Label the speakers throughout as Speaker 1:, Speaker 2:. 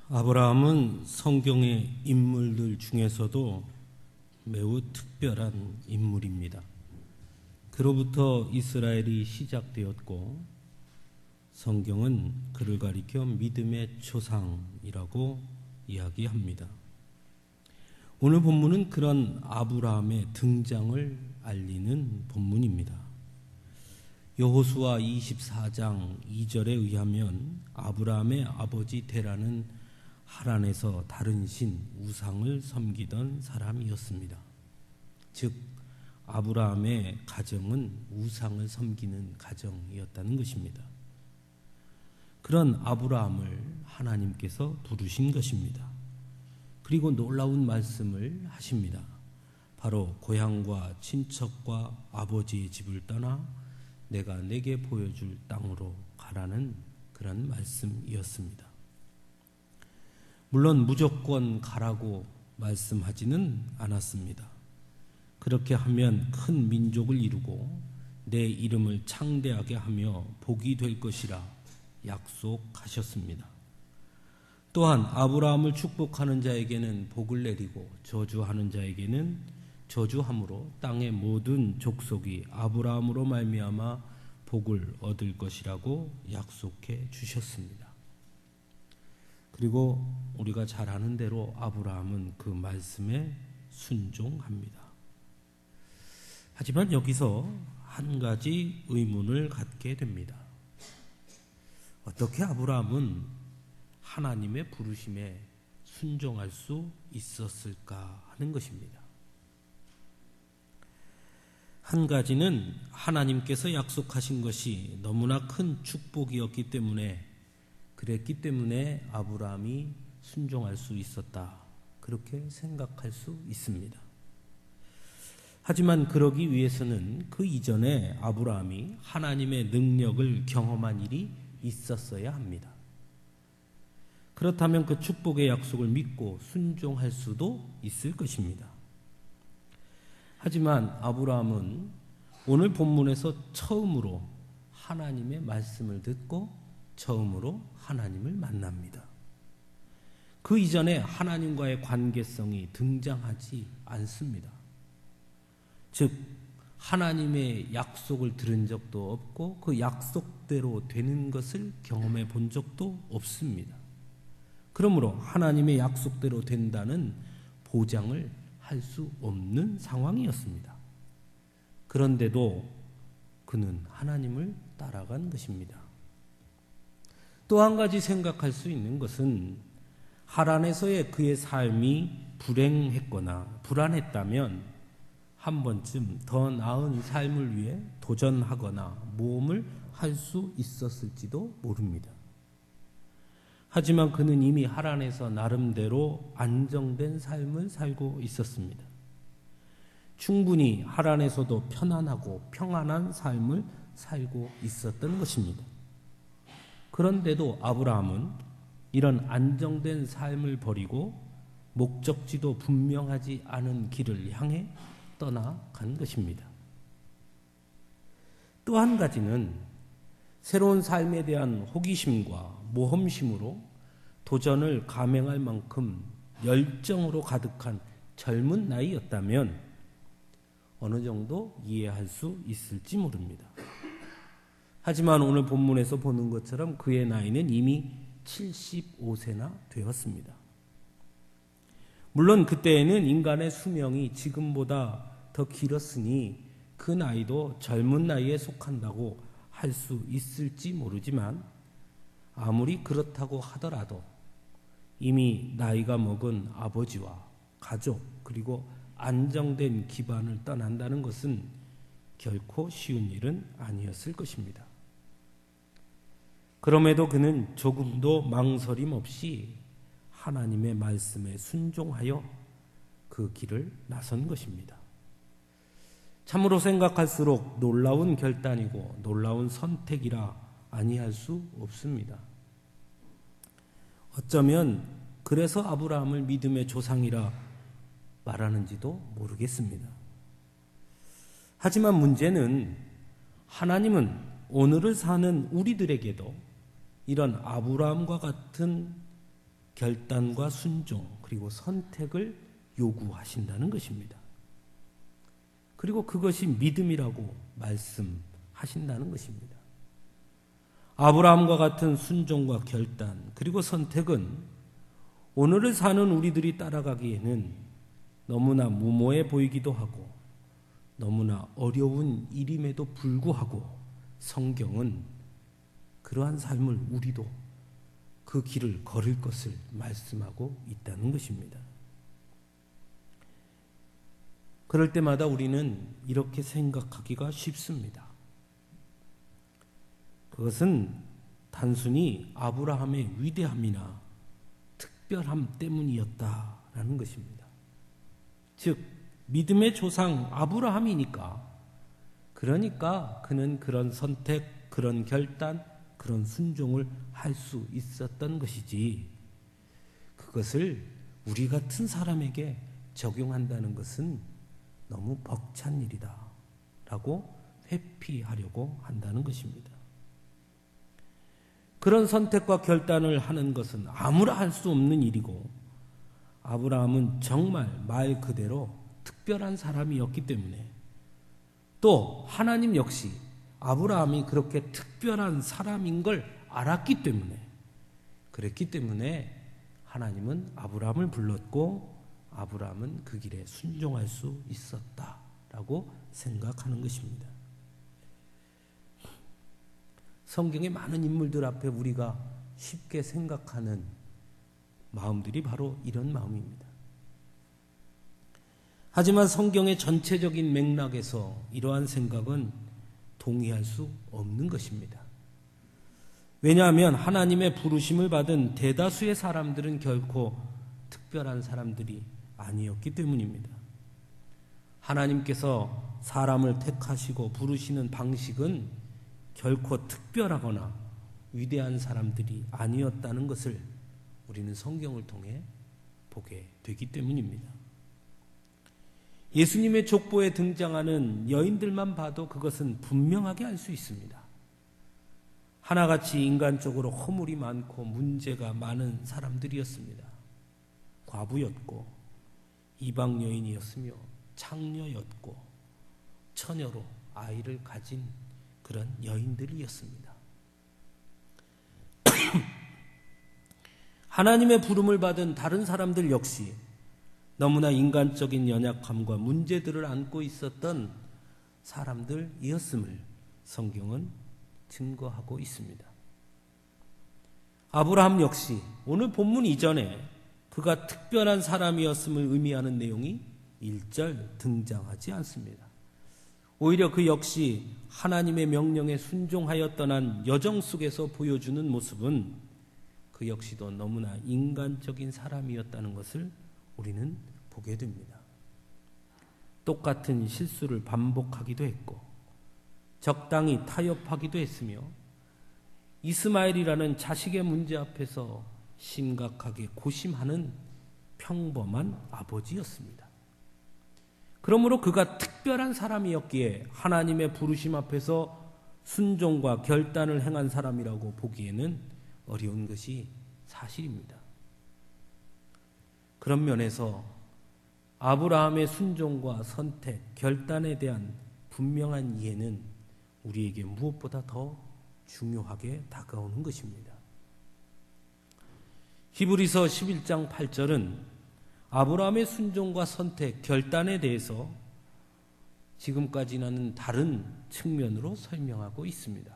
Speaker 1: 아브라함은 성경의 인물들 중에서도 매우 특별한 인물입니다. 그로부터 이스라엘이 시작되었고 성경은 그를 가리켜 믿음의 조상이라고 이야기합니다. 오늘 본문은 그런 아브라함의 등장을 알리는 본문입니다. 여호수아 24장 2절에 의하면 아브라함의 아버지 데라는 하란에서 다른 신 우상을 섬기던 사람이었습니다. 즉 아브라함의 가정은 우상을 섬기는 가정이었다는 것입니다. 그런 아브라함을 하나님께서 부르신 것입니다. 그리고 놀라운 말씀을 하십니다. 바로 고향과 친척과 아버지의 집을 떠나 내가 내게 보여줄 땅으로 가라는 그런 말씀이었습니다. 물론 무조건 가라고 말씀하지는 않았습니다. 그렇게 하면 큰 민족을 이루고 내 이름을 창대하게 하며 복이 될 것이라 약속하셨습니다. 또한 아브라함을 축복하는 자에게는 복을 내리고 저주하는 자에게는 저주함으로 땅의 모든 족속이 아브라함으로 말미암아 복을 얻을 것이라고 약속해 주셨습니다. 그리고 우리가 잘 아는 대로 아브라함은 그 말씀에 순종합니다. 하지만 여기서 한 가지 의문을 갖게 됩니다. 어떻게 아브라함은 하나님의 부르심에 순종할 수 있었을까 하는 것입니다. 한 가지는 하나님께서 약속하신 것이 너무나 큰 축복이었기 때문에 그랬기 때문에 아브라함이 순종할 수 있었다. 그렇게 생각할 수 있습니다. 하지만 그러기 위해서는 그 이전에 아브라함이 하나님의 능력을 경험한 일이 있었어야 합니다. 그렇다면 그 축복의 약속을 믿고 순종할 수도 있을 것입니다. 하지만 아브라함은 오늘 본문에서 처음으로 하나님의 말씀을 듣고 처음으로 하나님을 만납니다. 그 이전에 하나님과의 관계성이 등장하지 않습니다. 즉 하나님의 약속을 들은 적도 없고 그 약속대로 되는 것을 경험해 본 적도 없습니다. 그러므로 하나님의 약속대로 된다는 보장을 할 수 없는 상황이었습니다. 그런데도 그는 하나님을 따라간 것입니다. 또 한 가지 생각할 수 있는 것은 하란에서의 그의 삶이 불행했거나 불안했다면 한 번쯤 더 나은 삶을 위해 도전하거나 모험을 할 수 있었을지도 모릅니다. 하지만 그는 이미 하란에서 나름대로 안정된 삶을 살고 있었습니다. 충분히 하란에서도 편안하고 평안한 삶을 살고 있었던 것입니다. 그런데도 아브라함은 이런 안정된 삶을 버리고 목적지도 분명하지 않은 길을 향해 떠나간 것입니다. 또 한 가지는 새로운 삶에 대한 호기심과 모험심으로 도전을 감행할 만큼 열정으로 가득한 젊은 나이였다면 어느 정도 이해할 수 있을지 모릅니다. 하지만 오늘 본문에서 보는 것처럼 그의 나이는 이미 75세나 되었습니다. 물론 그때에는 인간의 수명이 지금보다 더 길었으니 그 나이도 젊은 나이에 속한다고 할 수 있을지 모르지만 아무리 그렇다고 하더라도 이미 나이가 먹은 아버지와 가족 그리고 안정된 기반을 떠난다는 것은 결코 쉬운 일은 아니었을 것입니다. 그럼에도 그는 조금도 망설임 없이 하나님의 말씀에 순종하여 그 길을 나선 것입니다. 참으로 생각할수록 놀라운 결단이고 놀라운 선택이라 아니할 수 없습니다. 어쩌면 그래서 아브라함을 믿음의 조상이라 말하는지도 모르겠습니다. 하지만 문제는 하나님은 오늘을 사는 우리들에게도 이런 아브라함과 같은 결단과 순종 그리고 선택을 요구하신다는 것입니다. 그리고 그것이 믿음이라고 말씀하신다는 것입니다. 아브라함과 같은 순종과 결단 그리고 선택은 오늘을 사는 우리들이 따라가기에는 너무나 무모해 보이기도 하고 너무나 어려운 일임에도 불구하고 성경은 그러한 삶을 우리도 그 길을 걸을 것을 말씀하고 있다는 것입니다. 그럴 때마다 우리는 이렇게 생각하기가 쉽습니다. 그것은 단순히 아브라함의 위대함이나 특별함 때문이었다라는 것입니다. 즉 믿음의 조상 아브라함이니까 그러니까 그는 그런 선택, 그런 결단, 그런 순종을 할 수 있었던 것이지 그것을 우리 같은 사람에게 적용한다는 것은 너무 벅찬 일이다 라고 회피하려고 한다는 것입니다. 그런 선택과 결단을 하는 것은 아무나 할 수 없는 일이고 아브라함은 정말 말 그대로 특별한 사람이었기 때문에 또 하나님 역시 아브라함이 그렇게 특별한 사람인 걸 알았기 때문에 그랬기 때문에 하나님은 아브라함을 불렀고 아브라함은 그 길에 순종할 수 있었다라고 생각하는 것입니다. 성경의 많은 인물들 앞에 우리가 쉽게 생각하는 마음들이 바로 이런 마음입니다. 하지만 성경의 전체적인 맥락에서 이러한 생각은 동의할 수 없는 것입니다. 왜냐하면 하나님의 부르심을 받은 대다수의 사람들은 결코 특별한 사람들이 아니었기 때문입니다. 하나님께서 사람을 택하시고 부르시는 방식은 결코 특별하거나 위대한 사람들이 아니었다는 것을 우리는 성경을 통해 보게 되기 때문입니다. 예수님의 족보에 등장하는 여인들만 봐도 그것은 분명하게 알 수 있습니다. 하나같이 인간적으로 허물이 많고 문제가 많은 사람들이었습니다. 과부였고 이방 여인이었으며 창녀였고 처녀로 아이를 가진 그런 여인들이었습니다. 하나님의 부름을 받은 다른 사람들 역시 너무나 인간적인 연약함과 문제들을 안고 있었던 사람들이었음을 성경은 증거하고 있습니다. 아브라함 역시 오늘 본문 이전에 그가 특별한 사람이었음을 의미하는 내용이 1절 등장하지 않습니다. 오히려 그 역시 하나님의 명령에 순종하여 떠난 여정 속에서 보여주는 모습은 그 역시도 너무나 인간적인 사람이었다는 것을 우리는 보게 됩니다. 똑같은 실수를 반복하기도 했고 적당히 타협하기도 했으며 이스마엘이라는 자식의 문제 앞에서 심각하게 고심하는 평범한 아버지였습니다. 그러므로 그가 특별한 사람이었기에 하나님의 부르심 앞에서 순종과 결단을 행한 사람이라고 보기에는 어려운 것이 사실입니다. 그런 면에서 아브라함의 순종과 선택, 결단에 대한 분명한 이해는 우리에게 무엇보다 더 중요하게 다가오는 것입니다. 히브리서 11장 8절은 아브라함의 순종과 선택, 결단에 대해서 지금까지는 다른 측면으로 설명하고 있습니다.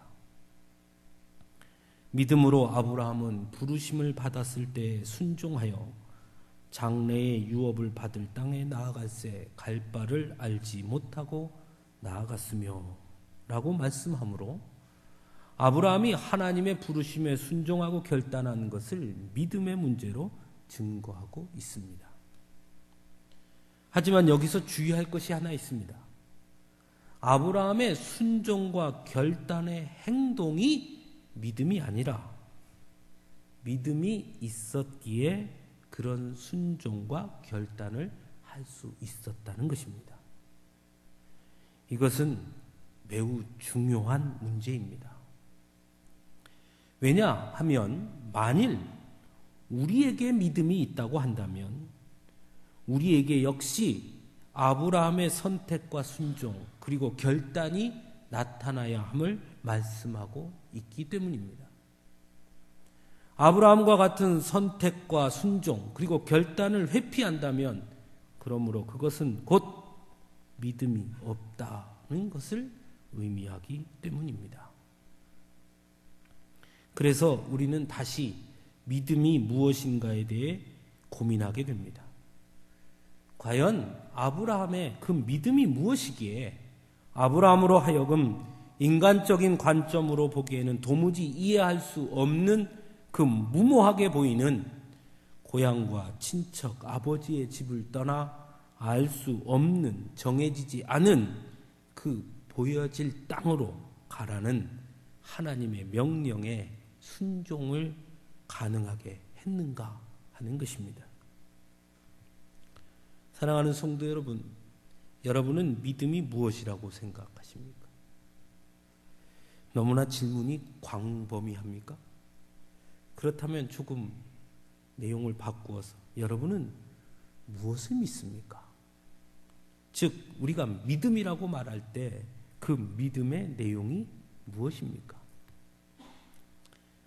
Speaker 1: 믿음으로 아브라함은 부르심을 받았을 때 순종하여 장래의 유업을 받을 땅에 나아갈새 갈 바를 알지 못하고 나아갔으며 라고 말씀하므로 아브라함이 하나님의 부르심에 순종하고 결단한 것을 믿음의 문제로 증거하고 있습니다. 하지만 여기서 주의할 것이 하나 있습니다. 아브라함의 순종과 결단의 행동이 믿음이 아니라 믿음이 있었기에 그런 순종과 결단을 할 수 있었다는 것입니다. 이것은 매우 중요한 문제입니다. 왜냐하면 만일 우리에게 믿음이 있다고 한다면 우리에게 역시 아브라함의 선택과 순종 그리고 결단이 나타나야 함을 말씀하고 있기 때문입니다. 아브라함과 같은 선택과 순종 그리고 결단을 회피한다면 그러므로 그것은 곧 믿음이 없다는 것을 의미하기 때문입니다. 그래서 우리는 다시 믿음이 무엇인가에 대해 고민하게 됩니다. 과연 아브라함의 그 믿음이 무엇이기에 아브라함으로 하여금 인간적인 관점으로 보기에는 도무지 이해할 수 없는 그 무모하게 보이는 고향과 친척, 아버지의 집을 떠나 알 수 없는 정해지지 않은 그 보여질 땅으로 가라는 하나님의 명령에 순종을 가능하게 했는가 하는 것입니다. 사랑하는 성도 여러분, 여러분은 믿음이 무엇이라고 생각하십니까? 너무나 질문이 광범위합니까? 그렇다면 조금 내용을 바꾸어서 여러분은 무엇을 믿습니까? 즉 우리가 믿음이라고 말할 때 그 믿음의 내용이 무엇입니까?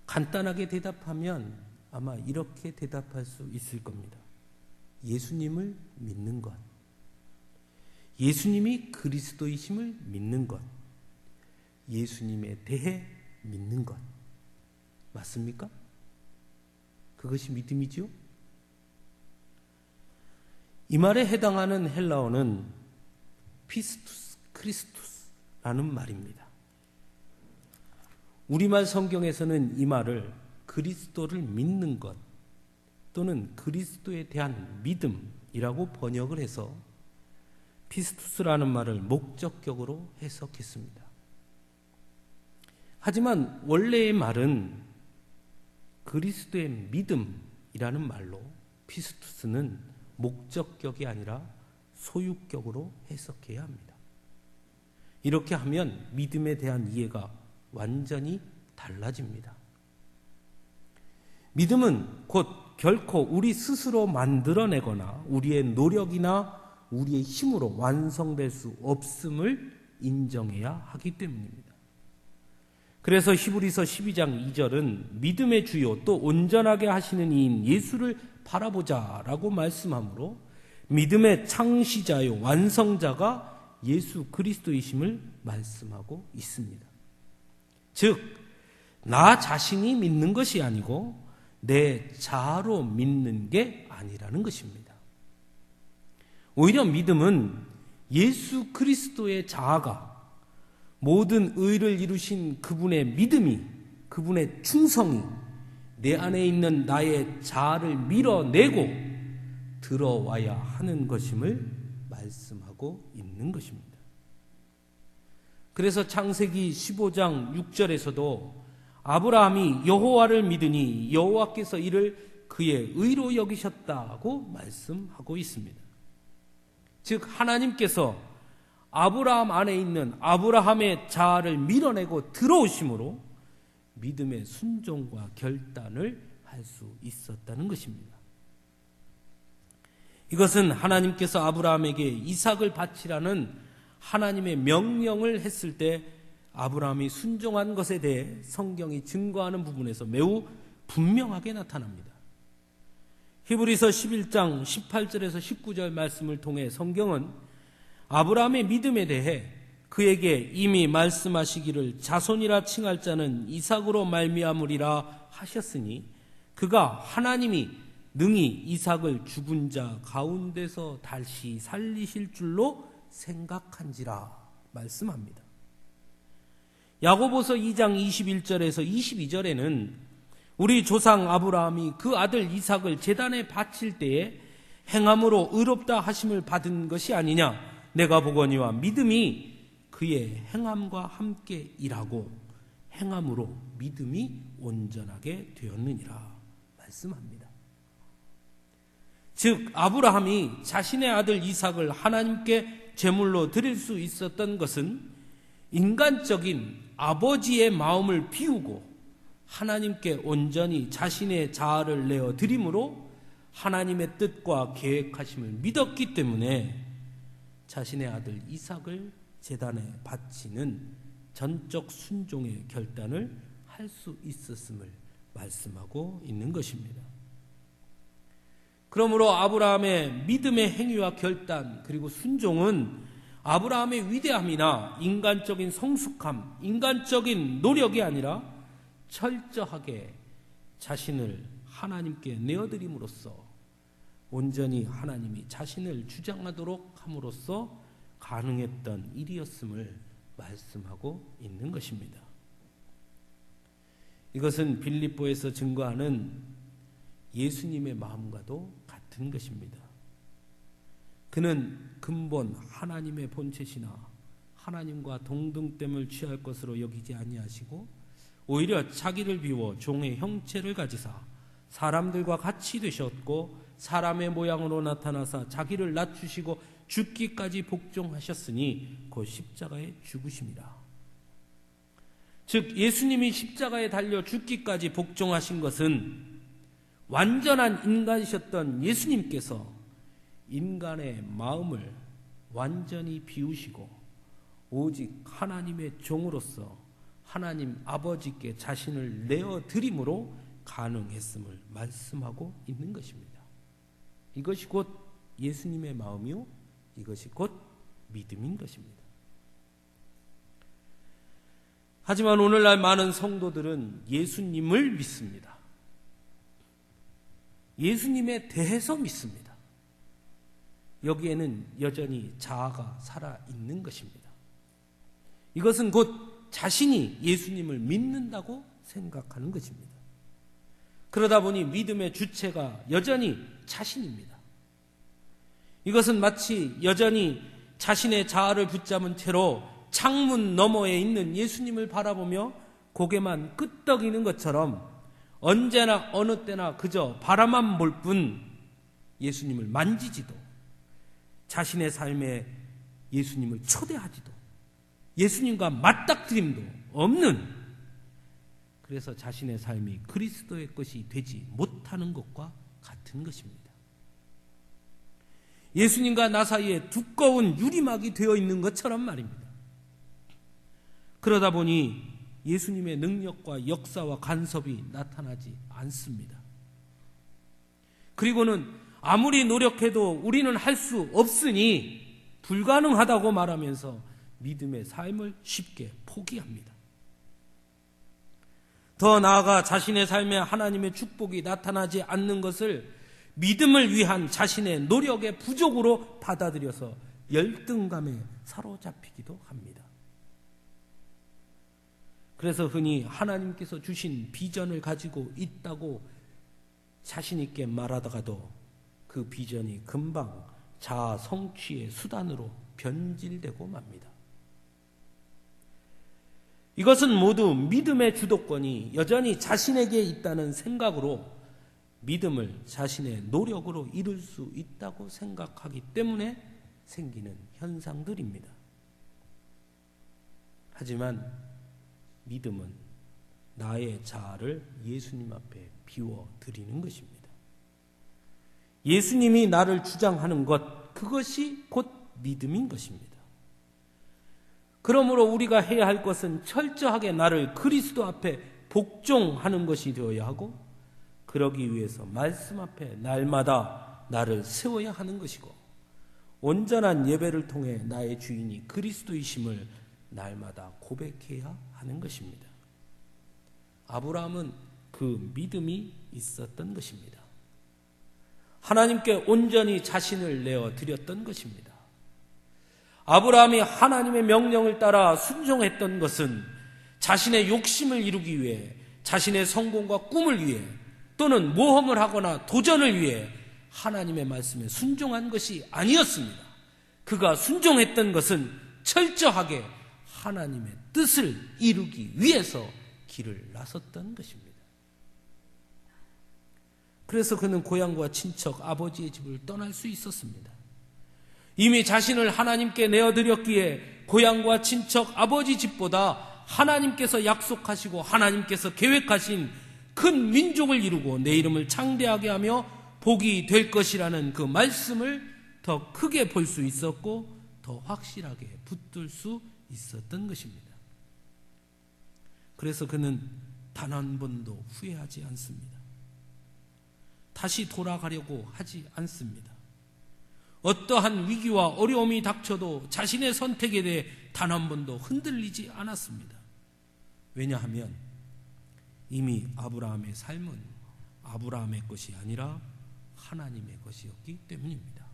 Speaker 1: 간단하게 대답하면 아마 이렇게 대답할 수 있을 겁니다. 예수님을 믿는 것, 예수님이 그리스도이심을 믿는 것, 예수님에 대해 믿는 것. 맞습니까? 그것이 믿음이지요? 이 말에 해당하는 헬라어는 피스투스 크리스투스라는 말입니다. 우리말 성경에서는 이 말을 그리스도를 믿는 것 또는 그리스도에 대한 믿음이라고 번역을 해서 피스투스라는 말을 목적격으로 해석했습니다. 하지만 원래의 말은 그리스도의 믿음이라는 말로 피스투스는 목적격이 아니라 소유격으로 해석해야 합니다. 이렇게 하면 믿음에 대한 이해가 완전히 달라집니다. 믿음은 곧 결코 우리 스스로 만들어내거나 우리의 노력이나 우리의 힘으로 완성될 수 없음을 인정해야 하기 때문입니다. 그래서 히브리서 12장 2절은 믿음의 주요 또 온전하게 하시는 이인 예수를 바라보자라고 말씀하므로 믿음의 창시자요 완성자가 예수 그리스도이심을 말씀하고 있습니다. 즉, 나 자신이 믿는 것이 아니고 내 자아로 믿는 게 아니라는 것입니다. 오히려 믿음은 예수 그리스도의 자아가 모든 의를 이루신 그분의 믿음이, 그분의 충성이 내 안에 있는 나의 자아를 밀어내고 들어와야 하는 것임을 말씀하고 있는 것입니다. 그래서 창세기 15장 6절에서도 아브라함이 여호와를 믿으니 여호와께서 이를 그의 의로 여기셨다고 말씀하고 있습니다. 즉 하나님께서 아브라함 안에 있는 아브라함의 자아를 밀어내고 들어오심으로 믿음의 순종과 결단을 할 수 있었다는 것입니다. 이것은 하나님께서 아브라함에게 이삭을 바치라는 하나님의 명령을 했을 때 아브라함이 순종한 것에 대해 성경이 증거하는 부분에서 매우 분명하게 나타납니다. 히브리서 11장 18절에서 19절 말씀을 통해 성경은 아브라함의 믿음에 대해 그에게 이미 말씀하시기를 자손이라 칭할 자는 이삭으로 말미암으리라 하셨으니 그가 하나님이 능히 이삭을 죽은 자 가운데서 다시 살리실 줄로 생각한지라 말씀합니다. 야고보서 2장 21절에서 22절에는 우리 조상 아브라함이 그 아들 이삭을 제단에 바칠 때에 행함으로 의롭다 하심을 받은 것이 아니냐, 내가 보거니와 믿음이 그의 행함과 함께 일하고 행함으로 믿음이 온전하게 되었느니라 말씀합니다. 즉 아브라함이 자신의 아들 이삭을 하나님께 제물로 드릴 수 있었던 것은 인간적인 아버지의 마음을 비우고 하나님께 온전히 자신의 자아를 내어 드림으로 하나님의 뜻과 계획하심을 믿었기 때문에 자신의 아들 이삭을 제단에 바치는 전적 순종의 결단을 할 수 있었음을 말씀하고 있는 것입니다. 그러므로 아브라함의 믿음의 행위와 결단 그리고 순종은 아브라함의 위대함이나 인간적인 성숙함, 인간적인 노력이 아니라 철저하게 자신을 하나님께 내어드림으로써 온전히 하나님이 자신을 주장하도록 함으로써 가능했던 일이었음을 말씀하고 있는 것입니다. 이것은 빌립보에서 증거하는 예수님의 마음과도 같은 것입니다. 그는 근본 하나님의 본체시나 하나님과 동등됨을 취할 것으로 여기지 아니하시고 오히려 자기를 비워 종의 형체를 가지사 사람들과 같이 되셨고 사람의 모양으로 나타나사 자기를 낮추시고 죽기까지 복종하셨으니 곧 십자가에 죽으심이라. 즉 예수님이 십자가에 달려 죽기까지 복종하신 것은 완전한 인간이셨던 예수님께서 인간의 마음을 완전히 비우시고 오직 하나님의 종으로서 하나님 아버지께 자신을 내어드림으로 가능했음을 말씀하고 있는 것입니다. 이것이 곧 예수님의 마음이요, 이것이 곧 믿음인 것입니다. 하지만 오늘날 많은 성도들은 예수님을 믿습니다. 예수님에 대해서 믿습니다. 여기에는 여전히 자아가 살아있는 것입니다. 이것은 곧 자신이 예수님을 믿는다고 생각하는 것입니다. 그러다 보니 믿음의 주체가 여전히 자신입니다. 이것은 마치 여전히 자신의 자아를 붙잡은 채로 창문 너머에 있는 예수님을 바라보며 고개만 끄덕이는 것처럼 언제나 어느 때나 그저 바라만 볼 뿐 예수님을 만지지도 자신의 삶에 예수님을 초대하지도 예수님과 맞닥뜨림도 없는, 그래서 자신의 삶이 그리스도의 것이 되지 못하는 것과 같은 것입니다. 예수님과 나 사이에 두꺼운 유리막이 되어 있는 것처럼 말입니다. 그러다 보니 예수님의 능력과 역사와 간섭이 나타나지 않습니다. 그리고는 아무리 노력해도 우리는 할 수 없으니 불가능하다고 말하면서 믿음의 삶을 쉽게 포기합니다. 더 나아가 자신의 삶에 하나님의 축복이 나타나지 않는 것을 믿음을 위한 자신의 노력의 부족으로 받아들여서 열등감에 사로잡히기도 합니다. 그래서 흔히 하나님께서 주신 비전을 가지고 있다고 자신 있게 말하다가도 그 비전이 금방 자아 성취의 수단으로 변질되고 맙니다. 이것은 모두 믿음의 주도권이 여전히 자신에게 있다는 생각으로 믿음을 자신의 노력으로 이룰 수 있다고 생각하기 때문에 생기는 현상들입니다. 하지만 믿음은 나의 자아를 예수님 앞에 비워드리는 것입니다. 예수님이 나를 주장하는 것, 그것이 곧 믿음인 것입니다. 그러므로 우리가 해야 할 것은 철저하게 나를 그리스도 앞에 복종하는 것이 되어야 하고, 그러기 위해서 말씀 앞에 날마다 나를 세워야 하는 것이고, 온전한 예배를 통해 나의 주인이 그리스도이심을 날마다 고백해야 하는 것입니다. 아브라함은 그 믿음이 있었던 것입니다. 하나님께 온전히 자신을 내어 드렸던 것입니다. 아브라함이 하나님의 명령을 따라 순종했던 것은 자신의 욕심을 이루기 위해, 자신의 성공과 꿈을 위해, 또는 모험을 하거나 도전을 위해 하나님의 말씀에 순종한 것이 아니었습니다. 그가 순종했던 것은 철저하게 하나님의 뜻을 이루기 위해서 길을 나섰던 것입니다. 그래서 그는 고향과 친척, 아버지의 집을 떠날 수 있었습니다. 이미 자신을 하나님께 내어드렸기에 고향과 친척, 아버지 집보다 하나님께서 약속하시고 하나님께서 계획하신 큰 민족을 이루고 내 이름을 창대하게 하며 복이 될 것이라는 그 말씀을 더 크게 볼 수 있었고 더 확실하게 붙들 수 있었던 것입니다. 그래서 그는 단 한 번도 후회하지 않습니다. 다시 돌아가려고 하지 않습니다. 어떠한 위기와 어려움이 닥쳐도 자신의 선택에 대해 단 한 번도 흔들리지 않았습니다. 왜냐하면 이미 아브라함의 삶은 아브라함의 것이 아니라 하나님의 것이었기 때문입니다.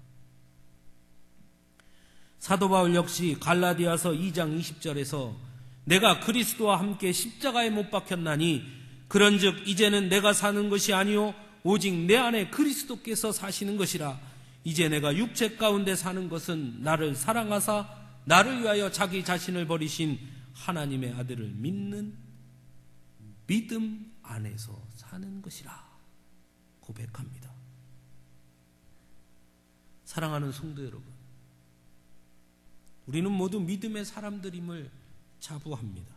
Speaker 1: 사도 바울 역시 갈라디아서 2장 20절에서 내가 그리스도와 함께 십자가에 못 박혔나니 그런즉 이제는 내가 사는 것이 아니요 오직 내 안에 그리스도께서 사시는 것이라. 이제 내가 육체 가운데 사는 것은 나를 사랑하사 나를 위하여 자기 자신을 버리신 하나님의 아들을 믿는 믿음 안에서 사는 것이라 고백합니다. 사랑하는 성도 여러분, 우리는 모두 믿음의 사람들임을 자부합니다.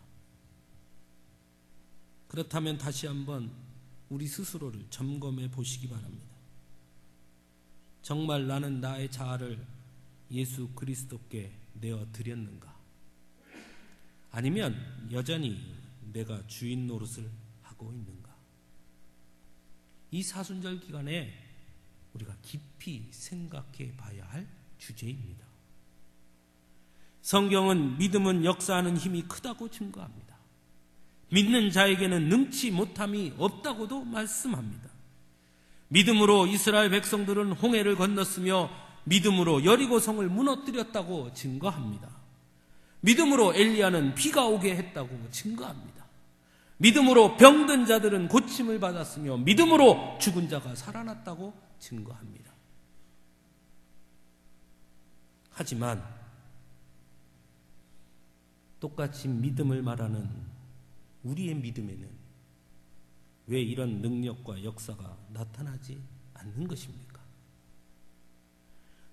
Speaker 1: 그렇다면 다시 한번 우리 스스로를 점검해 보시기 바랍니다. 정말 나는 나의 자아를 예수 그리스도께 내어 드렸는가? 아니면 여전히 내가 주인 노릇을 하고 있는가? 이 사순절 기간에 우리가 깊이 생각해 봐야 할 주제입니다. 성경은 믿음은 역사하는 힘이 크다고 증거합니다. 믿는 자에게는 능치 못함이 없다고도 말씀합니다. 믿음으로 이스라엘 백성들은 홍해를 건넜으며 믿음으로 여리고성을 무너뜨렸다고 증거합니다. 믿음으로 엘리야는 비가 오게 했다고 증거합니다. 믿음으로 병든 자들은 고침을 받았으며 믿음으로 죽은 자가 살아났다고 증거합니다. 하지만 똑같이 믿음을 말하는 우리의 믿음에는 왜 이런 능력과 역사가 나타나지 않는 것입니까?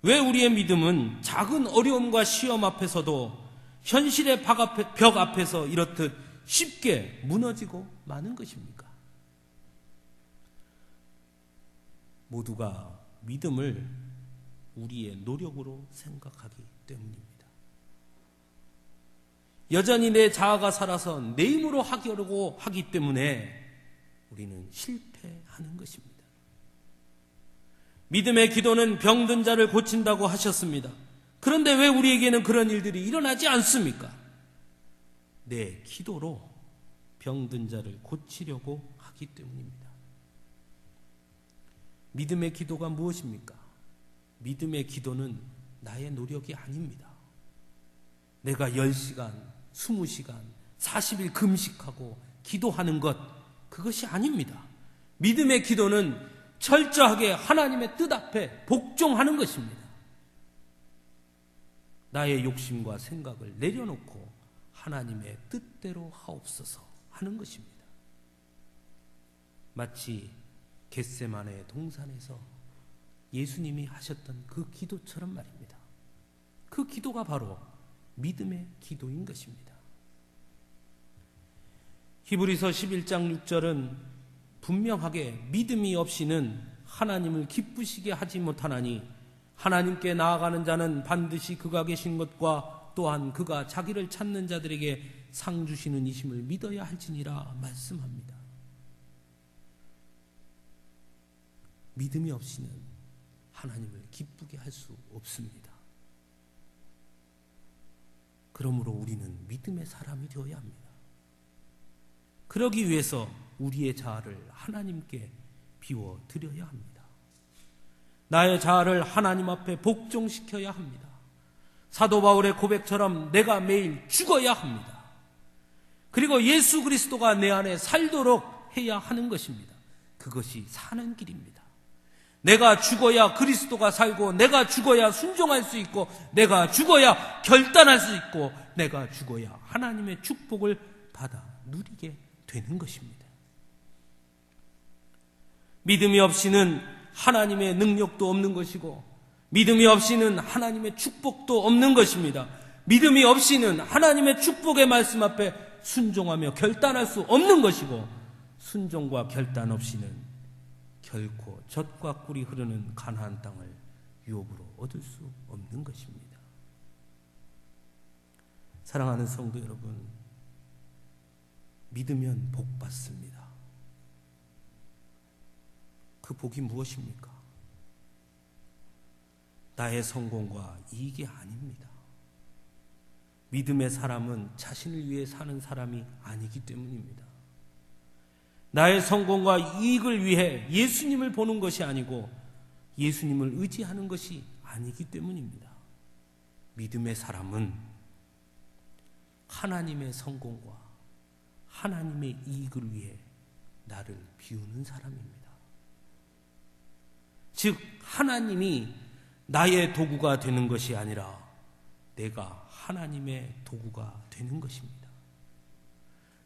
Speaker 1: 왜 우리의 믿음은 작은 어려움과 시험 앞에서도 현실의 벽 앞에서 이렇듯 쉽게 무너지고 마는 것입니까? 모두가 믿음을 우리의 노력으로 생각하기 때문입니다. 여전히 내 자아가 살아서 내 힘으로 하려고 하기 때문에 우리는 실패하는 것입니다. 믿음의 기도는 병든 자를 고친다고 하셨습니다. 그런데 왜 우리에게는 그런 일들이 일어나지 않습니까? 내 기도로 병든 자를 고치려고 하기 때문입니다. 믿음의 기도가 무엇입니까? 믿음의 기도는 나의 노력이 아닙니다. 내가 10시간, 20시간, 40일 금식하고 기도하는 것, 그것이 아닙니다. 믿음의 기도는 철저하게 하나님의 뜻 앞에 복종하는 것입니다. 나의 욕심과 생각을 내려놓고 하나님의 뜻대로 하옵소서 하는 것입니다. 마치 겟세마네 동산에서 예수님이 하셨던 그 기도처럼 말입니다. 그 기도가 바로 믿음의 기도인 것입니다. 히브리서 11장 6절은 분명하게 믿음이 없이는 하나님을 기쁘시게 하지 못하나니 하나님께 나아가는 자는 반드시 그가 계신 것과 또한 그가 자기를 찾는 자들에게 상 주시는 이심을 믿어야 할지니라 말씀합니다. 믿음이 없이는 하나님을 기쁘게 할 수 없습니다. 그러므로 우리는 믿음의 사람이 되어야 합니다. 그러기 위해서 우리의 자아를 하나님께 비워드려야 합니다. 나의 자아를 하나님 앞에 복종시켜야 합니다. 사도 바울의 고백처럼 내가 매일 죽어야 합니다. 그리고 예수 그리스도가 내 안에 살도록 해야 하는 것입니다. 그것이 사는 길입니다. 내가 죽어야 그리스도가 살고, 내가 죽어야 순종할 수 있고, 내가 죽어야 결단할 수 있고, 내가 죽어야 하나님의 축복을 받아 누리게 되는 것입니다. 믿음이 없이는 하나님의 능력도 없는 것이고, 믿음이 없이는 하나님의 축복도 없는 것입니다. 믿음이 없이는 하나님의 축복의 말씀 앞에 순종하며 결단할 수 없는 것이고, 순종과 결단 없이는 결코 젖과 꿀이 흐르는 가나안 땅을 유업으로 얻을 수 없는 것입니다. 사랑하는 성도 여러분, 믿으면 복 받습니다. 그 복이 무엇입니까? 나의 성공과 이익이 아닙니다. 믿음의 사람은 자신을 위해 사는 사람이 아니기 때문입니다. 나의 성공과 이익을 위해 예수님을 보는 것이 아니고 예수님을 의지하는 것이 아니기 때문입니다. 믿음의 사람은 하나님의 성공과 하나님의 이익을 위해 나를 비우는 사람입니다. 즉, 하나님이 나의 도구가 되는 것이 아니라 내가 하나님의 도구가 되는 것입니다.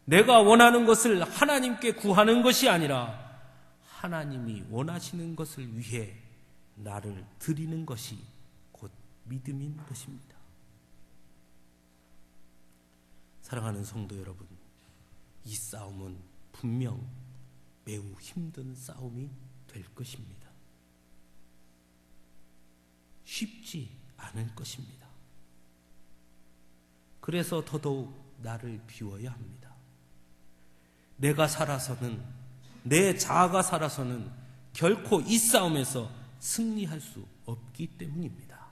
Speaker 1: 내가 원하는 것을 하나님께 구하는 것이 아니라 하나님이 원하시는 것을 위해 나를 드리는 것이 곧 믿음인 것입니다. 사랑하는 성도 여러분, 이 싸움은 분명 매우 힘든 싸움이 될 것입니다. 쉽지 않을 것입니다. 그래서 더더욱 나를 비워야 합니다. 내가 살아서는, 내 자아가 살아서는 결코 이 싸움에서 승리할 수 없기 때문입니다.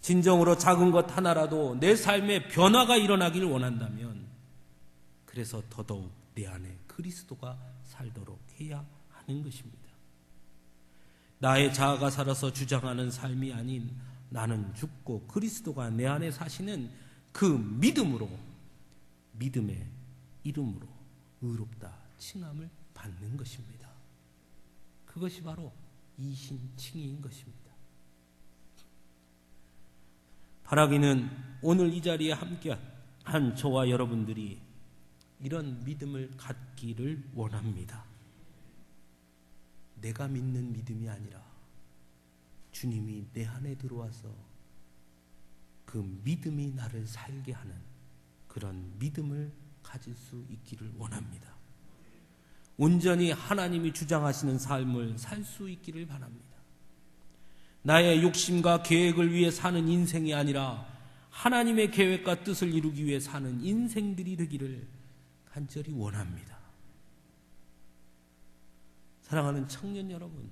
Speaker 1: 진정으로 작은 것 하나라도 내 삶에 변화가 일어나길 원한다면, 그래서 더더욱 내 안에 그리스도가 살도록 해야 하는 것입니다. 나의 자아가 살아서 주장하는 삶이 아닌 나는 죽고 그리스도가 내 안에 사시는 그 믿음으로, 믿음의 이름으로 의롭다 칭함을 받는 것입니다. 그것이 바로 이신칭의인 것입니다. 바라기는 오늘 이 자리에 함께한 저와 여러분들이 이런 믿음을 갖기를 원합니다. 내가 믿는 믿음이 아니라 주님이 내 안에 들어와서 그 믿음이 나를 살게 하는 그런 믿음을 가질 수 있기를 원합니다. 온전히 하나님이 주장하시는 삶을 살 수 있기를 바랍니다. 나의 욕심과 계획을 위해 사는 인생이 아니라 하나님의 계획과 뜻을 이루기 위해 사는 인생들이 되기를 간절히 원합니다. 사랑하는 청년 여러분,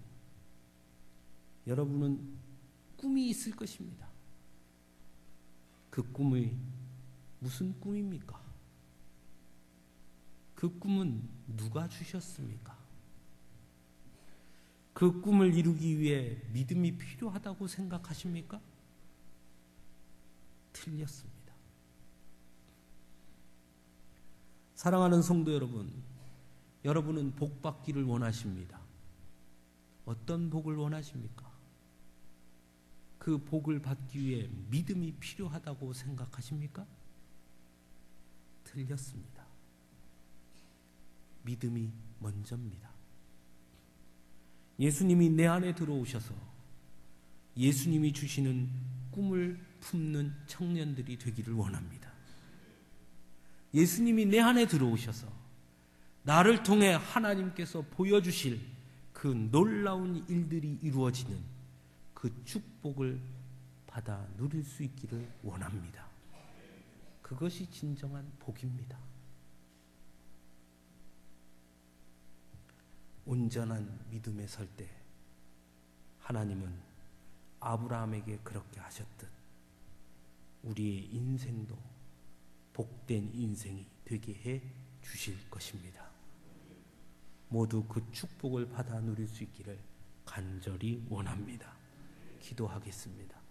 Speaker 1: 여러분은 꿈이 있을 것입니다. 그 꿈이 무슨 꿈입니까? 그 꿈은 누가 주셨습니까? 그 꿈을 이루기 위해 믿음이 필요하다고 생각하십니까? 틀렸습니다. 사랑하는 성도 여러분, 여러분은 복 받기를 원하십니다. 어떤 복을 원하십니까? 그 복을 받기 위해 믿음이 필요하다고 생각하십니까? 틀렸습니다. 믿음이 먼저입니다. 예수님이 내 안에 들어오셔서 예수님이 주시는 꿈을 품는 청년들이 되기를 원합니다. 예수님이 내 안에 들어오셔서 나를 통해 하나님께서 보여주실 그 놀라운 일들이 이루어지는 그 축복을 받아 누릴 수 있기를 원합니다. 그것이 진정한 복입니다. 온전한 믿음에 설 때 하나님은 아브라함에게 그렇게 하셨듯 우리의 인생도 복된 인생이 되게 해 주실 것입니다. 모두 그 축복을 받아 누릴 수 있기를 간절히 원합니다. 기도하겠습니다.